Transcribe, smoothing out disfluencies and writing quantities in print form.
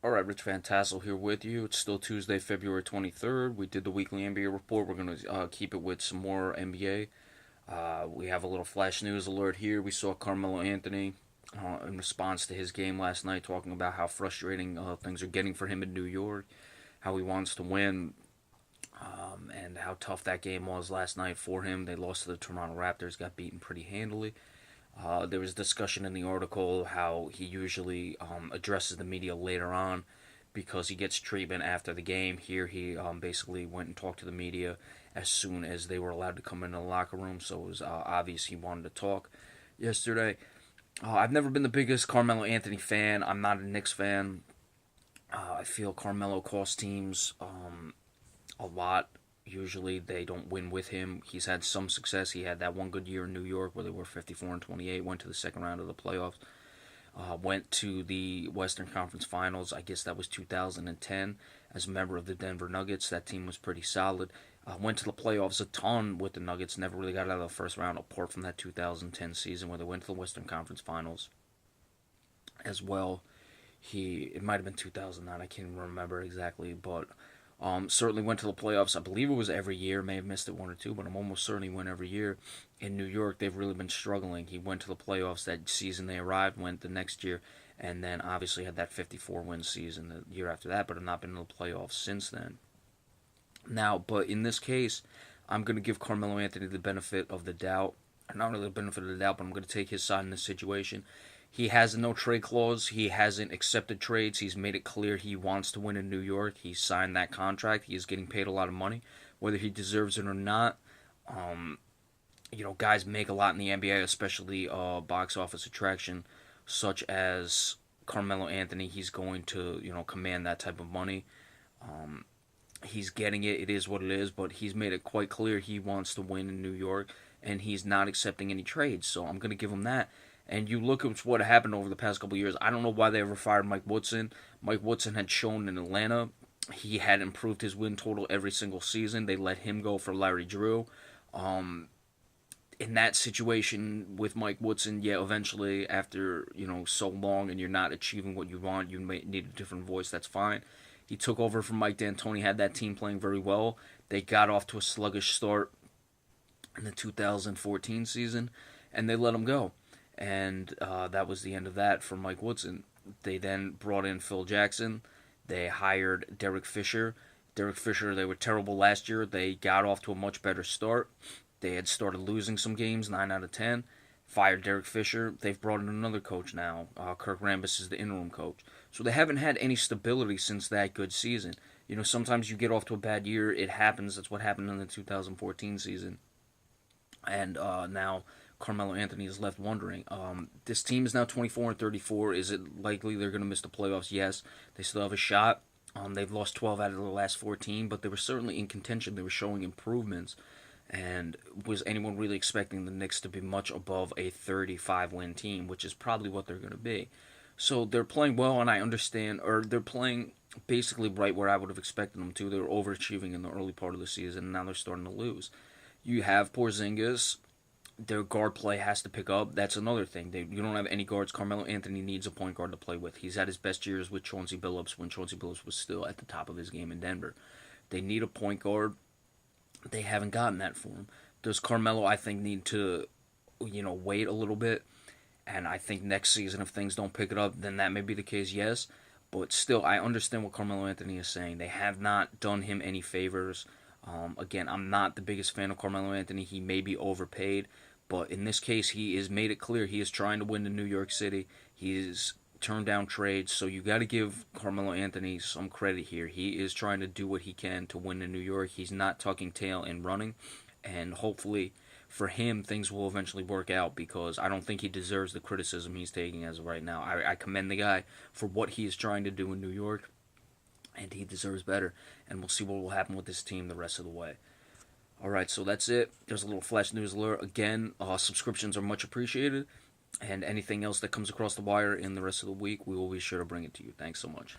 Alright, Rich Van Tassel here with you. It's still Tuesday, February 23rd. We did the weekly NBA report. We're going to keep it with some more NBA. We have a little flash news alert here. We saw Carmelo Anthony in response to his game last night talking about how frustrating things are getting for him in New York, how he wants to win, and how tough that game was last night for him. They lost to the Toronto Raptors, got beaten pretty handily. There was discussion in the article how he usually addresses the media later on because he gets treatment after the game. Here he basically went and talked to the media as soon as they were allowed to come into the locker room, so it was obvious he wanted to talk yesterday. I've never been the biggest Carmelo Anthony fan. I'm not a Knicks fan. I feel Carmelo costs teams a lot. Usually they don't win with him. He's had some success. He had that one good year in New York where they were 54-28, went to the second round of the playoffs, went to the Western Conference Finals. I guess that was 2010 as a member of the Denver Nuggets. That team was pretty solid. Went to the playoffs a ton with the Nuggets. Never really got out of the first round apart from that 2010 season where they went to the Western Conference Finals as well. It might have been 2009. I can't remember exactly, but certainly went to the playoffs. I believe it was every year. May have missed it one or two, but I'm almost certain he went every year. In New York, they've really been struggling. He went to the playoffs that season they arrived, went the next year, and then obviously had that 54-win season the year after that, but have not been in the playoffs since then. Now, but in this case, I'm going to give Carmelo Anthony the benefit of the doubt. Not really the benefit of the doubt, but I'm going to take his side in this situation. He has a no trade clause. He hasn't accepted trades. He's made it clear he wants to win in New York. He signed that contract. He is getting paid a lot of money, whether he deserves it or not. Guys make a lot in the NBA, especially box office attraction, such as Carmelo Anthony. He's going to, command that type of money. He's getting it. It is what it is, but he's made it quite clear he wants to win in New York, and he's not accepting any trades. So I'm going to give him that. And you look at what happened over the past couple of years. I don't know why they ever fired Mike Woodson. Mike Woodson had shown in Atlanta he had improved his win total every single season. They let him go for Larry Drew. In that situation with Mike Woodson, yeah, eventually after so long and you're not achieving what you want, you may need a different voice. That's fine. He took over from Mike D'Antoni, had that team playing very well. They got off to a sluggish start in the 2014 season, and they let him go. And that was the end of that for Mike Woodson. They then brought in Phil Jackson. They hired Derek Fisher. Derek Fisher, they were terrible last year. They got off to a much better start. They had started losing some games, 9 out of 10. Fired Derek Fisher. They've brought in another coach now. Kirk Rambis is the interim coach. So they haven't had any stability since that good season. Sometimes you get off to a bad year. It happens. That's what happened in the 2014 season. And now Carmelo Anthony is left wondering. This team is now 24-34. Is it likely they're going to miss the playoffs? Yes. They still have a shot. They've lost 12 out of the last 14, but they were certainly in contention. They were showing improvements. And was anyone really expecting the Knicks to be much above a 35-win team, which is probably what they're going to be? So they're playing well, and I understand, or they're playing basically right where I would have expected them to. They were overachieving in the early part of the season, and now they're starting to lose. You have Porzingis. Their guard play has to pick up. That's another thing. You don't have any guards. Carmelo Anthony needs a point guard to play with. He's had his best years with Chauncey Billups when Chauncey Billups was still at the top of his game in Denver. They need a point guard. They haven't gotten that for him. Does Carmelo, I think, need to, wait a little bit? And I think next season, if things don't pick it up, then that may be the case, yes. But still, I understand what Carmelo Anthony is saying. They have not done him any favors. Again, I'm not the biggest fan of Carmelo Anthony. He may be overpaid. But in this case, he has made it clear he is trying to win in New York City. He is turned down trades, so you got to give Carmelo Anthony some credit here. He is trying to do what he can to win in New York. He's not tucking tail and running, and hopefully for him things will eventually work out because I don't think he deserves the criticism he's taking as of right now. I commend the guy for what he is trying to do in New York, and he deserves better, and we'll see what will happen with this team the rest of the way. Alright, so that's it. There's a little flash news alert. Again, subscriptions are much appreciated. And anything else that comes across the wire in the rest of the week, we will be sure to bring it to you. Thanks so much.